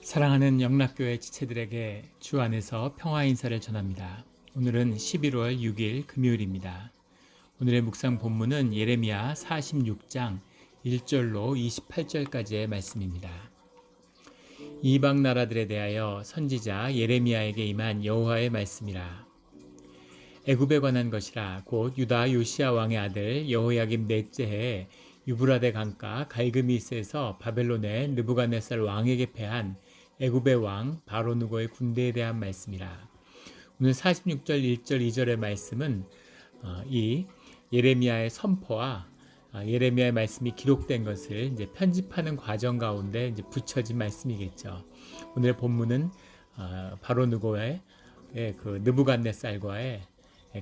사랑하는 영락교회 지체들에게 주 안에서 평화 인사를 전합니다. 오늘은 11월 6일 금요일입니다. 오늘의 묵상 본문은 예레미야 46장 1절로 28절까지의 말씀입니다. 이방 나라들에 대하여 선지자 예레미야에게 임한 여호와의 말씀이라. 애굽에 관한 것이라. 곧 유다 요시야 왕의 아들 여호야김 넷째 해에 유브라데 강가 갈그미스에서 바벨론의 느부갓네살 왕에게 패한 애굽의 왕 바로누고의 군대에 대한 말씀이라. 오늘 46절 1절 2절의 말씀은 이 예레미야의 선포와 예레미야의 말씀이 기록된 것을 이제 편집하는 과정 가운데 이제 붙여진 말씀이겠죠. 오늘의 본문은 바로누고의 그 느부갓네살과의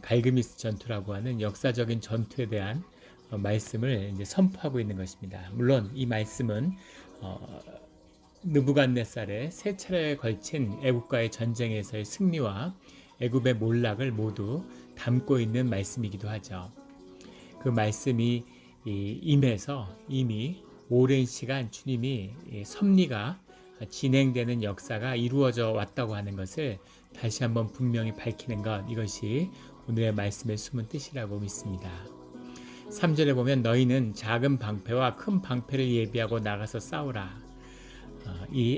갈그미스 전투라고 하는 역사적인 전투에 대한 말씀을 이제 선포하고 있는 것입니다. 물론 이 말씀은 느부갓네살의 세 차례에 걸친 애굽과의 전쟁에서의 승리와 애굽의 몰락을 모두 담고 있는 말씀이기도 하죠. 그 말씀이 임해서 이미 오랜 시간 주님이 섭리가 진행되는 역사가 이루어져 왔다고 하는 것을 다시 한번 분명히 밝히는 것, 이것이 오늘의 말씀의 숨은 뜻이라고 믿습니다. 3절에 보면 너희는 작은 방패와 큰 방패를 예비하고 나가서 싸우라. 이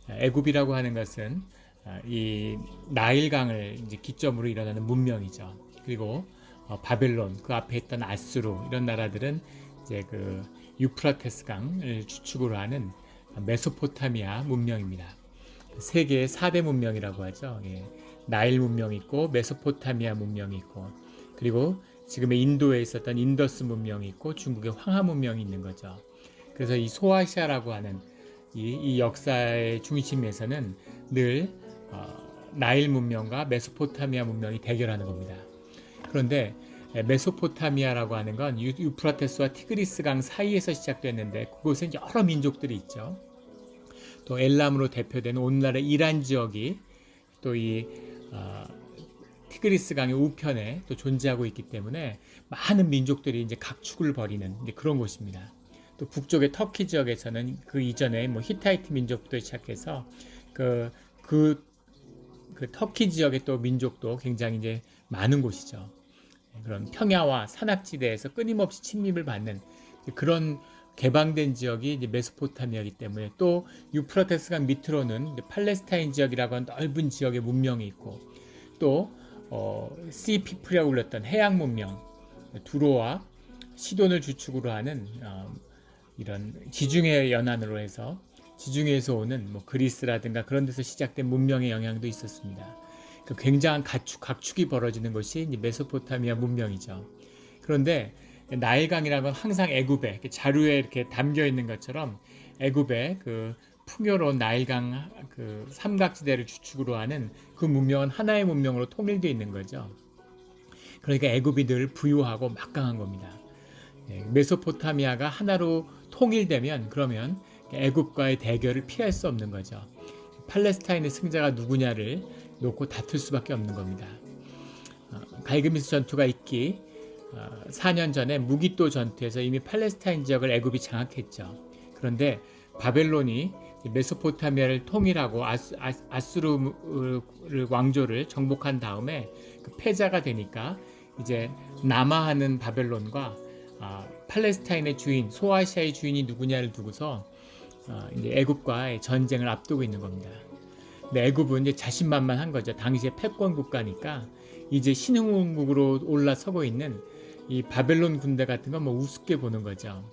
애굽이라고 하는 것은 이 나일강을 이제 기점으로 일어나는 문명이죠. 그리고 바벨론, 그 앞에 있던 아수르, 이런 나라들은 이제 그 유프라테스 강을 주축으로 하는 메소포타미아 문명입니다. 세계의 4대 문명이라고 하죠. 나일 문명이 있고 메소포타미아 문명이 있고, 그리고 지금의 인도에 있었던 인더스 문명이 있고 중국의 황하 문명이 있는 거죠. 그래서 이 소아시아라고 하는 이 역사의 중심에서는 늘 나일 문명과 메소포타미아 문명이 대결하는 겁니다. 그런데 메소포타미아라고 하는 건 유프라테스와 티그리스 강 사이에서 시작됐는데 그곳엔 여러 민족들이 있죠. 또 엘람으로 대표되는 오늘날의 이란 지역이 또 이 티그리스 강의 우편에 또 존재하고 있기 때문에 많은 민족들이 이제 각축을 벌이는 이제 그런 곳입니다. 또 북쪽의 터키 지역에서는 그 이전에 뭐 히타이트 민족부터 시작해서 그 터키 지역의 또 민족도 굉장히 이제 많은 곳이죠. 그런 평야와 산악지대에서 끊임없이 침입을 받는 그런 개방된 지역이 이제 메소포타미아이기 때문에, 또 유프라테스강 밑으로는 이제 팔레스타인 지역이라고 하는 넓은 지역의 문명이 있고, 또 시피플이라고 불렸던 해양 문명, 두로와 시돈을 주축으로 하는 이런 지중해 연안으로 해서 지중해에서 오는 뭐 그리스라든가 그런 데서 시작된 문명의 영향도 있었습니다. 굉장한 각축이 벌어지는 것이 메소포타미아 문명이죠. 그런데 나일강이라는 건 항상 애굽에 자료에 이렇게 담겨 있는 것처럼 애굽의 그 풍요로운 나일강 그 삼각지대를 주축으로 하는 그 문명은 하나의 문명으로 통일되어 있는 거죠. 그러니까 애굽이 늘 부유하고 막강한 겁니다. 메소포타미아가 하나로 통일되면 그러면 애굽과의 대결을 피할 수 없는 거죠. 팔레스타인의 승자가 누구냐를 놓고 다툴 수밖에 없는 겁니다. 갈그미스 전투가 있기 4년 전에 무기또 전투에서 이미 팔레스타인 지역을 애굽이 장악했죠. 그런데 바벨론이 메소포타미아를 통일하고 아수르 왕조를 정복한 다음에 그 패자가 되니까 이제 남하하는 바벨론과 팔레스타인의 주인, 소아시아의 주인이 누구냐를 두고서 이제 애굽과의 전쟁을 앞두고 있는 겁니다. 근데 애굽은 이제 자신만만한 거죠. 당시에 패권 국가니까 이제 신흥국으로 올라서고 있는 이 바벨론 군대 같은 건 뭐 우습게 보는 거죠.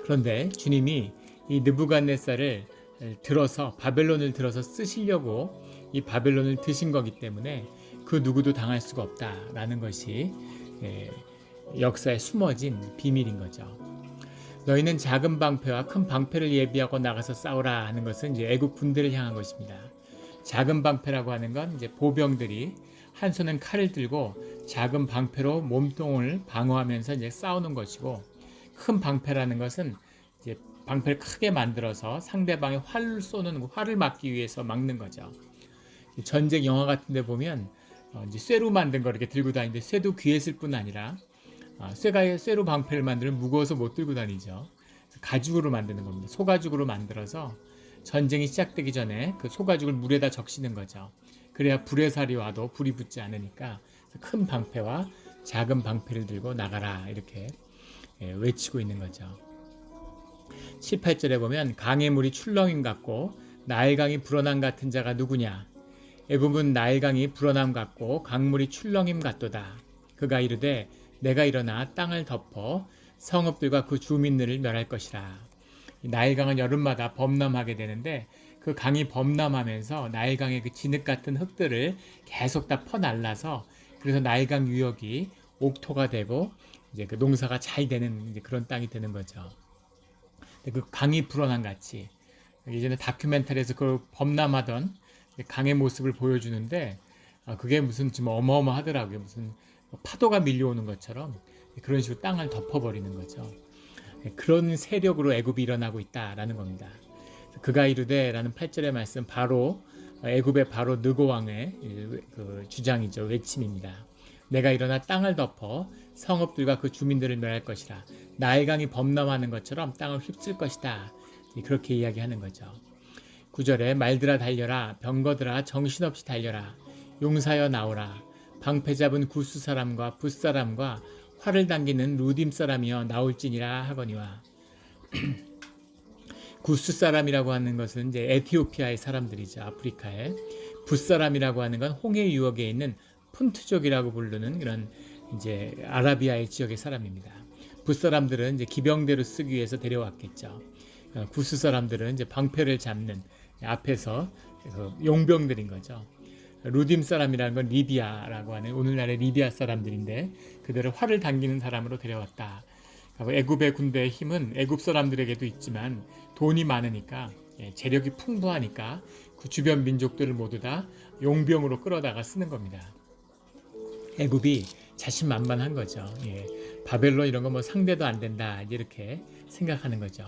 그런데 주님이 이 느부갓네살을 들어서 바벨론을 들어서 쓰시려고 이 바벨론을 드신 거기 때문에 그 누구도 당할 수가 없다라는 것이 역사에 숨어진 비밀인 거죠. 너희는 작은 방패와 큰 방패를 예비하고 나가서 싸우라 하는 것은 이제 애국 군대를 향한 것입니다. 작은 방패라고 하는 건 이제 보병들이 한 손은 칼을 들고 작은 방패로 몸통을 방어하면서 이제 싸우는 것이고, 큰 방패라는 것은 이제 방패를 크게 만들어서 상대방의 활을 쏘는 활을 막기 위해서 막는 거죠. 전쟁 영화 같은 데 보면 이제 쇠로 만든 거 이렇게 들고 다니는데 쇠도 귀했을 뿐 아니라 쇠로 방패를 만들면 무거워서 못 들고 다니죠. 가죽으로 만드는 겁니다. 소가죽으로 만들어서 전쟁이 시작되기 전에 그 소가죽을 물에다 적시는 거죠. 그래야 불의살이 와도 불이 붙지 않으니까 큰 방패와 작은 방패를 들고 나가라 이렇게 외치고 있는 거죠. 18절에 보면 강의 물이 출렁임 같고 나일강이 불어남 같은 자가 누구냐? 애굽은 나일강이 불어남 같고 강물이 출렁임 같도다. 그가 이르되 내가 일어나 땅을 덮어 성읍들과 그 주민들을 멸할 것이라. 나일강은 여름마다 범람하게 되는데 그 강이 범람하면서 나일강의 그 진흙 같은 흙들을 계속 다 퍼날라서 그래서 나일강 유역이 옥토가 되고 이제 그 농사가 잘 되는 이제 그런 땅이 되는 거죠. 그 강이 불어난 같이 예전에 다큐멘터리에서 그 범람하던 강의 모습을 보여주는데 그게 무슨 좀 어마어마하더라고요. 무슨 파도가 밀려오는 것처럼 그런 식으로 땅을 덮어버리는 거죠. 그런 세력으로 애굽이 일어나고 있다라는 겁니다. 그가 이르되라는 8절의 말씀 바로 애굽의 바로 느고 왕의 그 주장이죠. 외침입니다. 내가 일어나 땅을 덮어 성읍들과 그 주민들을 멸할 것이라. 나일강이 범람하는 것처럼 땅을 휩쓸 것이다. 그렇게 이야기하는 거죠. 9절에 말들아 달려라. 병거들아 정신없이 달려라. 용사여 나오라. 방패 잡은 구스 사람과 붓 사람과 활을 당기는 루딤 사람이여 나올지니라 하거니와. 구스 사람이라고 하는 것은 이제 에티오피아의 사람들이죠. 아프리카에. 붓 사람이라고 하는 건 홍해 유역에 있는 푼트족이라고 부르는 그런 이제 아라비아의 지역의 사람입니다. 붓 사람들은 이제 기병대로 쓰기 위해서 데려왔겠죠. 구스 사람들은 이제 방패를 잡는 앞에서 용병들인 거죠. 루딤 사람이라는 건 리비아라고 하는 오늘날의 리비아 사람들인데 그들을 활을 당기는 사람으로 데려왔다. 애굽의 군대의 힘은 애굽 사람들에게도 있지만 돈이 많으니까 재력이 풍부하니까 그 주변 민족들을 모두 다 용병으로 끌어다가 쓰는 겁니다. 애굽이 자신만만한 거죠. 바벨론 이런 거 뭐 상대도 안 된다 이렇게 생각하는 거죠.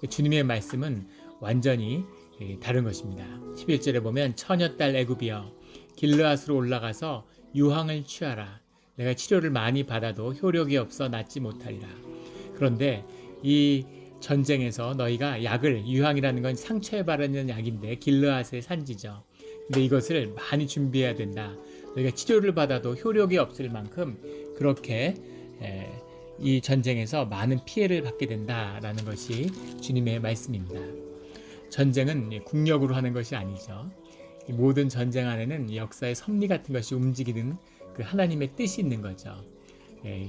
주님의 말씀은 완전히 다른 것입니다. 11절에 보면 처녀딸 애굽이여 길르앗으로 올라가서 유황을 취하라. 내가 치료를 많이 받아도 효력이 없어 낫지 못하리라. 그런데 이 전쟁에서 너희가 약을 유황이라는 건 상처에 바르는 약인데 길르앗의 산지죠. 근데 이것을 많이 준비해야 된다. 너희가 치료를 받아도 효력이 없을 만큼 그렇게 이 전쟁에서 많은 피해를 받게 된다라는 것이 주님의 말씀입니다. 전쟁은 국력으로 하는 것이 아니죠. 모든 전쟁 안에는 역사의 섭리 같은 것이 움직이는 그 하나님의 뜻이 있는 거죠.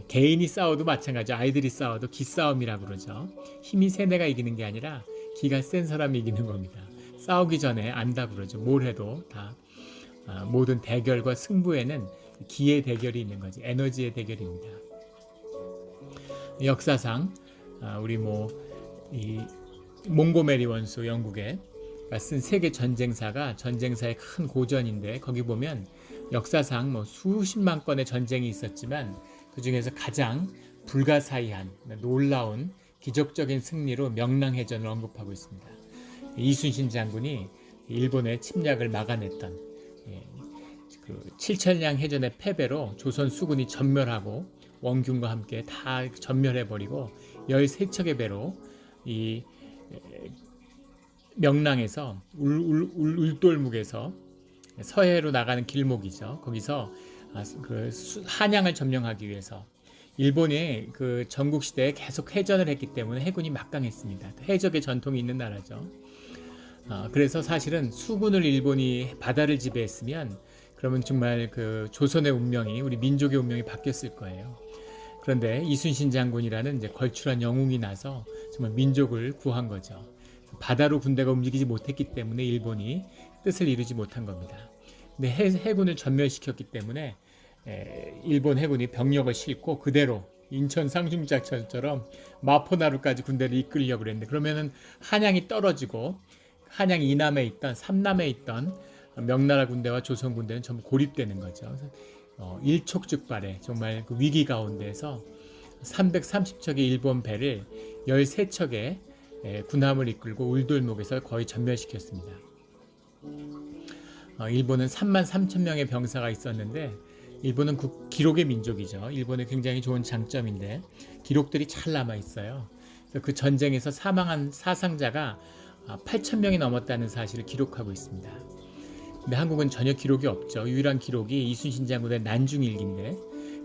개인이 싸워도 마찬가지, 아이들이 싸워도 기싸움이라고 그러죠. 힘이 센 애가 이기는 게 아니라 기가 센 사람이 이기는 겁니다. 싸우기 전에 안다고 그러죠. 뭘 해도 다 모든 대결과 승부에는 기의 대결이 있는 거지, 에너지의 대결입니다. 역사상 우리 이 몽고메리 원수 영국에 쓴 세계 전쟁사의 큰 고전인데 거기 보면 역사상 수십만 건의 전쟁이 있었지만 그 중에서 가장 불가사의한 놀라운 기적적인 승리로 명랑해전을 언급하고 있습니다. 이순신 장군이 일본의 침략을 막아냈던 그 7천량 해전의 패배로 조선 수군이 전멸하고 원균과 함께 다 전멸해버리고 13척의 배로 이 명랑에서 울돌목에서 서해로 나가는 길목이죠. 거기서 그 한양을 점령하기 위해서 일본이 그 전국시대에 계속 해전을 했기 때문에 해군이 막강했습니다. 해적의 전통이 있는 나라죠. 그래서 사실은 수군을 일본이 바다를 지배했으면 그러면 정말 그 조선의 운명이, 우리 민족의 운명이 바뀌었을 거예요. 그런데 이순신 장군이라는 이제 걸출한 영웅이 나서 정말 민족을 구한 거죠. 바다로 군대가 움직이지 못했기 때문에 일본이 뜻을 이루지 못한 겁니다. 근데 해군을 전멸시켰기 때문에 일본 해군이 병력을 싣고 그대로 인천 상중작전처럼 마포나루까지 군대를 이끌려고 그랬는데 그러면은 한양이 떨어지고 한양 이남에 있던 삼남에 있던 명나라 군대와 조선 군대는 전부 고립되는 거죠. 그래서 일촉즉발의 정말 그 위기 가운데서 330척의 일본 배를 13척의 군함을 이끌고 울돌목에서 거의 전멸시켰습니다. 일본은 3만 3천 명의 병사가 있었는데 일본은 기록의 민족이죠. 일본의 굉장히 좋은 장점인데 기록들이 잘 남아 있어요. 그래서 그 전쟁에서 사망한 사상자가 8천 명이 넘었다는 사실을 기록하고 있습니다. 근데 한국은 전혀 기록이 없죠. 유일한 기록이 이순신 장군의 난중일기인데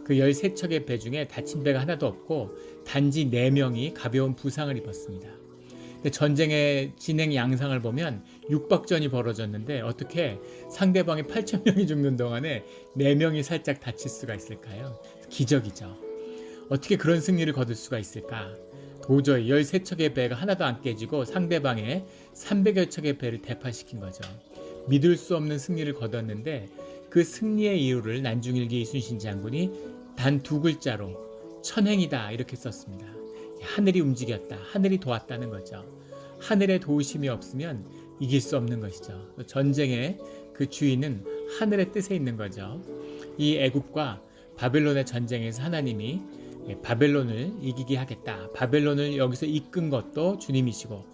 그 13척의 배 중에 다친 배가 하나도 없고 단지 4명이 가벼운 부상을 입었습니다. 근데 전쟁의 진행 양상을 보면 육박전이 벌어졌는데 어떻게 상대방이 8천 명이 죽는 동안에 4명이 살짝 다칠 수가 있을까요? 기적이죠. 어떻게 그런 승리를 거둘 수가 있을까? 도저히 13척의 배가 하나도 안 깨지고 상대방의 300여 척의 배를 대파시킨 거죠. 믿을 수 없는 승리를 거뒀는데 그 승리의 이유를 난중일기 이순신 장군이 단 2글자로 천행이다 이렇게 썼습니다. 하늘이 움직였다. 하늘이 도왔다는 거죠. 하늘의 도우심이 없으면 이길 수 없는 것이죠. 전쟁의 그 주인은 하늘의 뜻에 있는 거죠. 이 애굽과 바벨론의 전쟁에서 하나님이 바벨론을 이기게 하겠다. 바벨론을 여기서 이끈 것도 주님이시고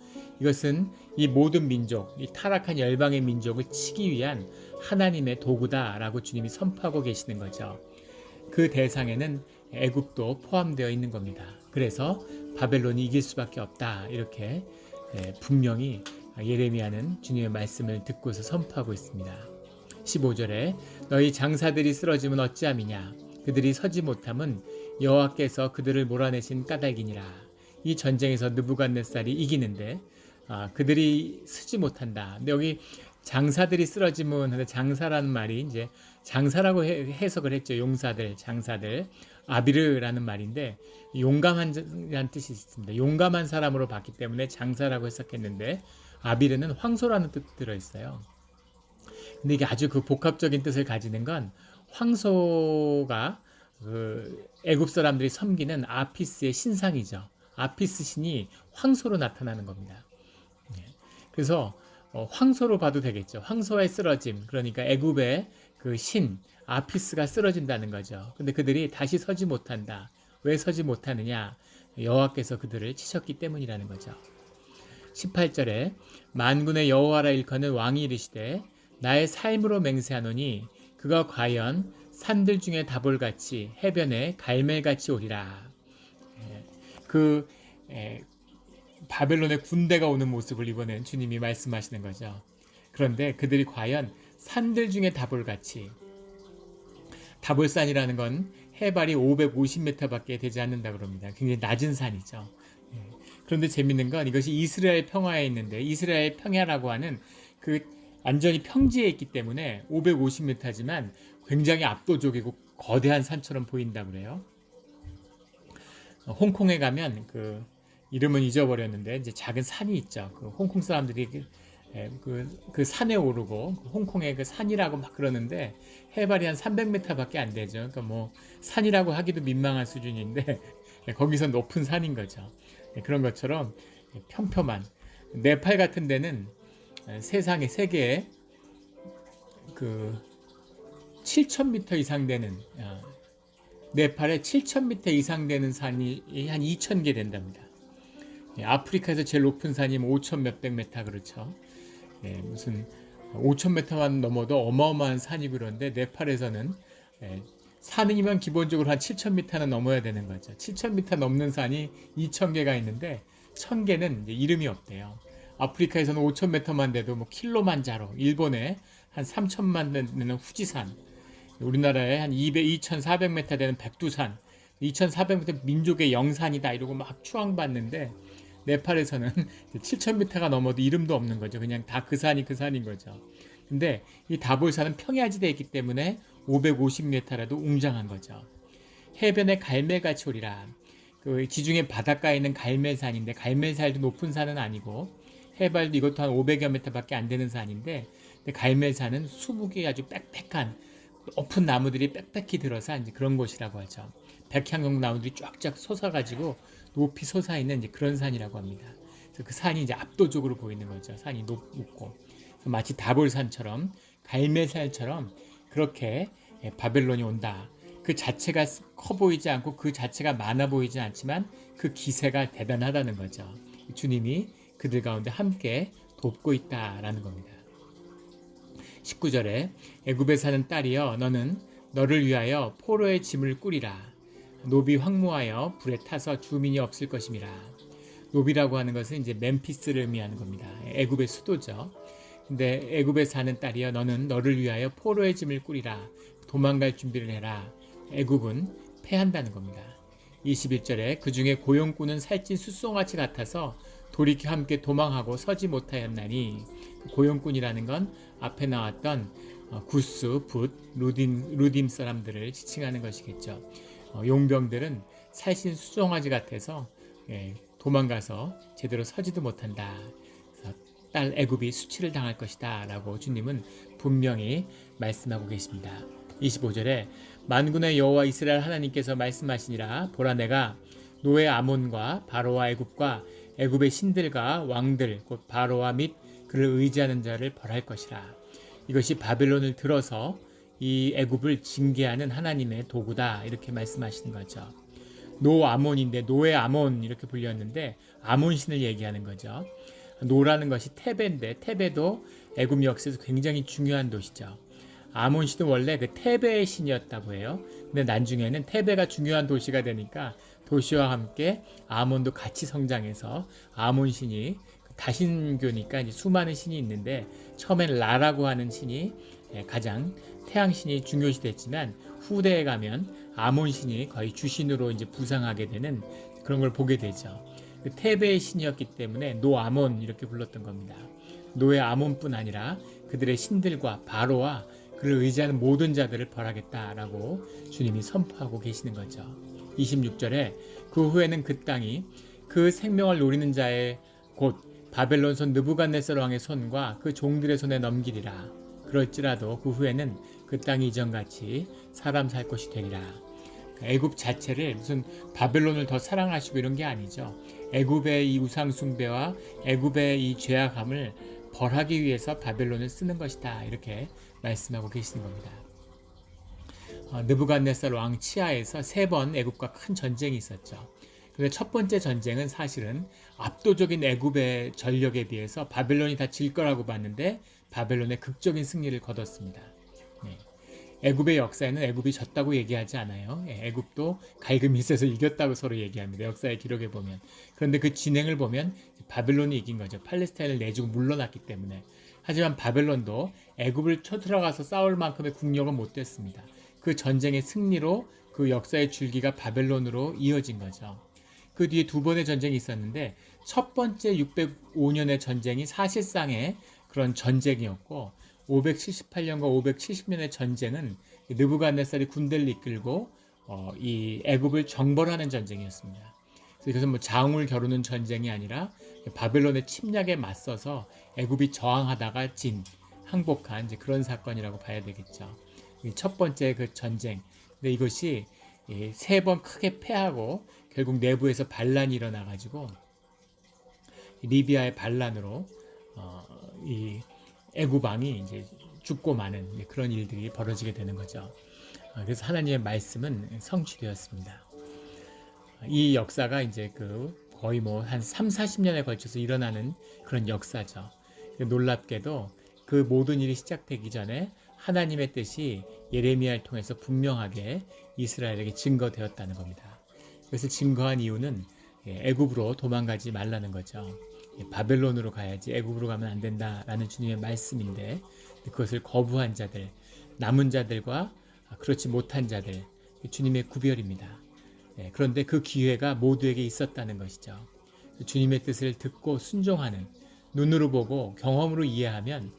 이것은 이 모든 민족, 이 타락한 열방의 민족을 치기 위한 하나님의 도구다라고 주님이 선포하고 계시는 거죠. 그 대상에는 애굽도 포함되어 있는 겁니다. 그래서 바벨론이 이길 수밖에 없다. 이렇게 분명히 예레미야는 주님의 말씀을 듣고서 선포하고 있습니다. 15절에 너희 장사들이 쓰러지면 어찌함이냐 그들이 서지 못함은 여호와께서 그들을 몰아내신 까닭이니라. 이 전쟁에서 느부갓네살이 이기는데 그들이 서지 못한다. 근데 여기 장사들이 쓰러지면 하는데 장사라는 말이 이제 장사라고 해석을 했죠. 용사들, 장사들. 아비르라는 말인데 용감한이라는 뜻이 있습니다. 용감한 사람으로 봤기 때문에 장사라고 해석했는데 아비르는 황소라는 뜻이 들어있어요. 근데 이게 아주 그 복합적인 뜻을 가지는 건 황소가 그 애굽 사람들이 섬기는 아피스의 신상이죠. 아피스 신이 황소로 나타나는 겁니다. 그래서 황소로 봐도 되겠죠. 황소의 쓰러짐, 그러니까 애굽의 그 신 아피스가 쓰러진다는 거죠. 근데 그들이 다시 서지 못한다. 왜 서지 못하느냐? 여호와께서 그들을 치셨기 때문이라는 거죠. 18절에 만군의 여호와라 일컫는 왕이 이르시되 나의 삶으로 맹세하노니 그가 과연 산들 중에 다볼같이 해변에 갈멜같이 오리라. 그 바벨론의 군대가 오는 모습을 이번엔 주님이 말씀하시는 거죠. 그런데 그들이 과연 산들 중에 다볼같이, 다볼산이라는 건 해발이 550m밖에 되지 않는다고 합니다. 굉장히 낮은 산이죠. 그런데 재밌는 건 이것이 이스라엘 평야에 있는데 이스라엘 평야라고 하는 그 완전히 평지에 있기 때문에 550m지만 굉장히 압도적이고 거대한 산처럼 보인다고 그래요. 홍콩에 가면 그 이름은 잊어버렸는데 이제 작은 산이 있죠. 그 홍콩 사람들이 그 산에 오르고 홍콩의 그 산이라고 막 그러는데 해발이 한 300m밖에 안 되죠. 그러니까 뭐 산이라고 하기도 민망한 수준인데 거기서 높은 산인 거죠. 그런 것처럼 평평한 네팔 같은 데는 세상에 세계에 그 7,000m 이상 되는 네팔에 7,000m 이상 되는 산이 한 2,000개 된답니다. 아프리카에서 제일 높은 산이 5,000 몇백 메타 그렇죠. 무슨 5,000m만 넘어도 어마어마한 산이고 그런데 네팔에서는 산이면 기본적으로 한 7,000m는 넘어야 되는 거죠. 7,000m 넘는 산이 2,000개가 있는데 1,000개는 이름이 없대요. 아프리카에서는 5,000m만 돼도 뭐 킬로만자로, 일본에 한 3,000만 되는 후지산, 우리나라에 한 2,400m 되는 백두산, 2,400m 민족의 영산이다 이러고 막 추앙받는데 네팔에서는 7,000m가 넘어도 이름도 없는 거죠. 그냥 다 그 산이 그 산인 거죠. 근데 이 다볼산은 평야지대에 있기 때문에 550m라도 웅장한 거죠. 해변에 갈멜같이 오리라. 그 지중해 바닷가에 있는 갈멜산인데 갈멜산도 높은 산은 아니고 해발도 이것도 한 500여 m밖에 안 되는 산인데 갈멜산은 수북이 아주 빽빽한 높은 나무들이 빽빽히 들어서 이제 그런 곳이라고 하죠. 백향용 나무들이 쫙쫙 솟아가지고 높이 솟아있는 이제 그런 산이라고 합니다. 그래서 그 산이 이제 압도적으로 보이는 거죠. 산이 높고 마치 다볼산처럼 갈멜산처럼 그렇게 바벨론이 온다. 그 자체가 커 보이지 않고 그 자체가 많아 보이지 않지만 그 기세가 대단하다는 거죠. 주님이 그들 가운데 함께 돕고 있다라는 겁니다. 19절에 애굽에 사는 딸이여 너는 너를 위하여 포로의 짐을 꾸리라. 노비 황무하여 불에 타서 주민이 없을 것임이라. 노비라고 하는 것은 이제 멤피스를 의미하는 겁니다. 애굽의 수도죠. 근데 애굽에 사는 딸이여 너는 너를 위하여 포로의 짐을 꾸리라. 도망갈 준비를 해라. 애굽은 패한다는 겁니다. 21절에 그 중에 고용꾼은 살찐 숫송아치 같아서 돌이켜 함께 도망하고 서지 못하였나니 고용꾼이라는 건 앞에 나왔던 구스, 붓, 루딤 사람들을 지칭하는 것이겠죠. 용병들은 살찐 숫송아지 같아서 도망가서 제대로 서지도 못한다. 딸 애굽이 수치를 당할 것이다 라고 주님은 분명히 말씀하고 계십니다. 25절에 만군의 여호와 이스라엘 하나님께서 말씀하시니라 보라 내가 노예 아몬과 바로와 애굽과 애굽의 신들과 왕들 곧 바로와 및 그를 의지하는 자를 벌할 것이라. 이것이 바벨론을 들어서 이 애굽을 징계하는 하나님의 도구다 이렇게 말씀하시는 거죠. 노아몬인데 노예 아몬 이렇게 불렸는데 아몬 신을 얘기하는 거죠. 노라는 것이 테베인데 테베도 애굽 역사에서 굉장히 중요한 도시죠. 아몬 신은 원래 그 테베의 신이었다고 해요. 근데 나중에는 테베가 중요한 도시가 되니까 도시와 함께 아몬도 같이 성장해서 아몬 신이 다신교니까 이제 수많은 신이 있는데 처음엔 라라고 하는 신이 가장 태양신이 중요시 됐지만 후대에 가면 아몬 신이 거의 주신으로 이제 부상하게 되는 그런 걸 보게 되죠. 그 테베의 신이었기 때문에 노아몬 이렇게 불렀던 겁니다. 노예 아몬뿐 아니라 그들의 신들과 바로와 그를 의지하는 모든 자들을 벌하겠다라고 주님이 선포하고 계시는 거죠. 26절에 그 후에는 그 땅이 그 생명을 노리는 자의 곧 바벨론 손 느부갓네살 왕의 손과 그 종들의 손에 넘기리라. 그럴지라도 그 후에는 그 땅이 이전같이 사람 살 곳이 되리라. 애굽 자체를 무슨 바벨론을 더 사랑하시고 이런 게 아니죠. 애굽의 이 우상 숭배와 애굽의 이 죄악함을 벌하기 위해서 바벨론을 쓰는 것이다. 이렇게 말씀하고 계시는 겁니다. 느부갓네살 왕 치하에서 3번 애굽과 큰 전쟁이 있었죠. 그런데 첫 번째 전쟁은 사실은 압도적인 애굽의 전력에 비해서 바벨론이 다 질 거라고 봤는데 바벨론의 극적인 승리를 거뒀습니다. 애굽의 역사에는 애굽이 졌다고 얘기하지 않아요. 애굽도 갈그미스에서 이겼다고 서로 얘기합니다. 역사의 기록에 보면. 그런데 그 진행을 보면 바벨론이 이긴 거죠. 팔레스타인을 내주고 물러났기 때문에. 하지만 바벨론도 애굽을 쳐들어가서 싸울 만큼의 국력은 못 됐습니다. 그 전쟁의 승리로 그 역사의 줄기가 바벨론으로 이어진 거죠. 그 뒤에 2번의 전쟁이 있었는데 첫 번째 605년의 전쟁이 사실상의 그런 전쟁이었고 578년과 570년의 전쟁은 느부갓네살이 군대를 이끌고 이 애굽을 정벌하는 전쟁이었습니다. 그래서 이것은 뭐 장울 겨루는 전쟁이 아니라 바벨론의 침략에 맞서서 애굽이 저항하다가 항복한 이제 그런 사건이라고 봐야 되겠죠. 첫 번째 그 전쟁. 근데 이것이 3번 크게 패하고 결국 내부에서 반란이 일어나가지고 리비아의 반란으로 이 애굽 왕이 이제 죽고 마는 그런 일들이 벌어지게 되는 거죠. 그래서 하나님의 말씀은 성취되었습니다. 이 역사가 이제 그 거의 뭐 한 30-40년에 걸쳐서 일어나는 그런 역사죠. 놀랍게도 그 모든 일이 시작되기 전에 하나님의 뜻이 예레미야를 통해서 분명하게 이스라엘에게 증거되었다는 겁니다. 그래서 증거한 이유는 애굽으로 도망가지 말라는 거죠. 바벨론으로 가야지 애굽으로 가면 안 된다라는 주님의 말씀인데 그것을 거부한 자들, 남은 자들과 그렇지 못한 자들, 주님의 구별입니다. 그런데 그 기회가 모두에게 있었다는 것이죠. 주님의 뜻을 듣고 순종하는, 눈으로 보고 경험으로 이해하면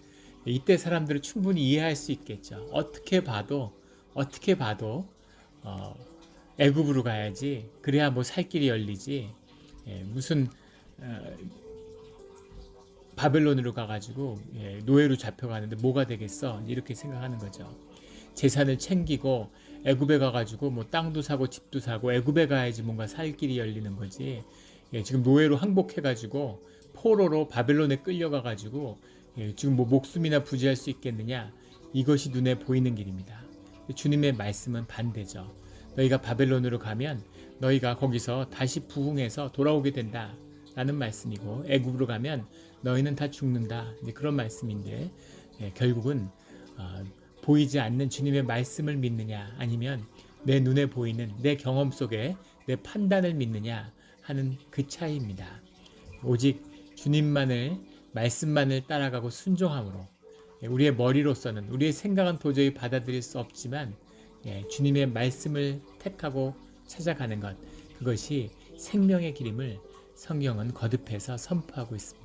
이때 사람들을 충분히 이해할 수 있겠죠. 어떻게 봐도 애굽으로 가야지 그래야 뭐 살 길이 열리지 무슨 바벨론으로 가가지고 노예로 잡혀가는데 뭐가 되겠어 이렇게 생각하는 거죠. 재산을 챙기고 애굽에 가가지고 뭐 땅도 사고 집도 사고 애굽에 가야지 뭔가 살 길이 열리는 거지. 지금 노예로 항복해가지고 포로로 바벨론에 끌려가가지고 지금 뭐 목숨이나 부지할 수 있겠느냐. 이것이 눈에 보이는 길입니다. 주님의 말씀은 반대죠. 너희가 바벨론으로 가면 너희가 거기서 다시 부흥해서 돌아오게 된다 라는 말씀이고 애굽으로 가면 너희는 다 죽는다 그런 말씀인데 결국은 보이지 않는 주님의 말씀을 믿느냐 아니면 내 눈에 보이는 내 경험 속에 내 판단을 믿느냐 하는 그 차이입니다. 오직 주님만을 말씀만을 따라가고 순종함으로 우리의 머리로서는 우리의 생각은 도저히 받아들일 수 없지만 주님의 말씀을 택하고 찾아가는 것, 그것이 생명의 길임을 성경은 거듭해서 선포하고 있습니다.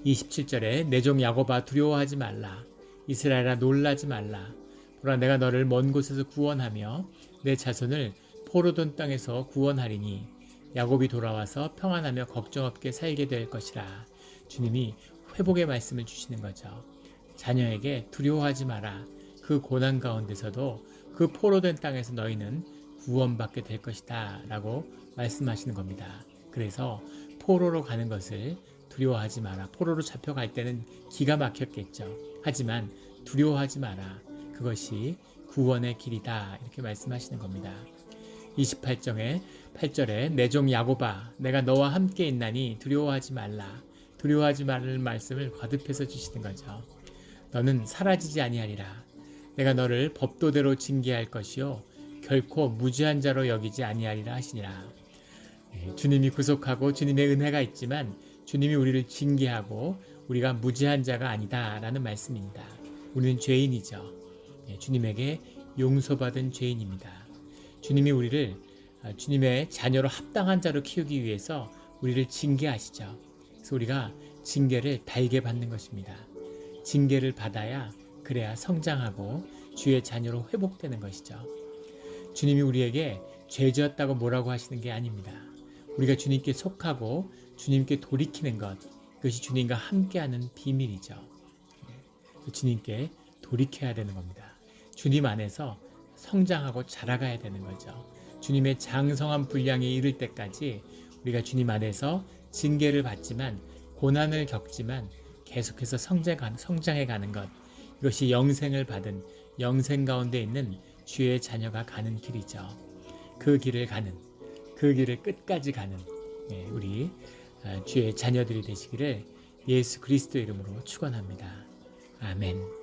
27절에 내 종 야곱아 두려워하지 말라. 이스라엘아 놀라지 말라. 보라 내가 너를 먼 곳에서 구원하며 내 자손을 포로돈 땅에서 구원하리니 야곱이 돌아와서 평안하며 걱정 없게 살게 될 것이라. 주님이 회복의 말씀을 주시는 거죠. 자녀에게 두려워하지 마라. 그 고난 가운데서도 그 포로된 땅에서 너희는 구원받게 될 것이다 라고 말씀하시는 겁니다. 그래서 포로로 가는 것을 두려워하지 마라. 포로로 잡혀갈 때는 기가 막혔겠죠. 하지만 두려워하지 마라. 그것이 구원의 길이다 이렇게 말씀하시는 겁니다. 28절에 내 종 야곱아 내가 너와 함께 있나니 두려워하지 말라. 두려워하지 말라는 말씀을 거듭해서 주시는 거죠. 너는 사라지지 아니하리라. 내가 너를 법도대로 징계할 것이요 결코 무죄한 자로 여기지 아니하리라 하시니라. 주님이 구속하고 주님의 은혜가 있지만 주님이 우리를 징계하고 우리가 무죄한 자가 아니다 라는 말씀입니다. 우리는 죄인이죠. 주님에게 용서받은 죄인입니다. 주님이 우리를 주님의 자녀로 합당한 자로 키우기 위해서 우리를 징계하시죠. 그래서 우리가 징계를 달게 받는 것입니다. 징계를 받아야 그래야 성장하고 주의 자녀로 회복되는 것이죠. 주님이 우리에게 죄지었다고 뭐라고 하시는 게 아닙니다. 우리가 주님께 속하고 주님께 돌이키는 것, 그것이 주님과 함께하는 비밀이죠. 주님께 돌이켜야 되는 겁니다. 주님 안에서 성장하고 자라가야 되는 거죠. 주님의 장성한 분량에 이를 때까지 우리가 주님 안에서 징계를 받지만 고난을 겪지만 계속해서 성장해 가는 것, 이것이 영생을 받은 영생 가운데 있는 주의 자녀가 가는 길이죠. 그 길을 끝까지 가는 우리 주의 자녀들이 되시기를 예수 그리스도 이름으로 축원합니다. 아멘.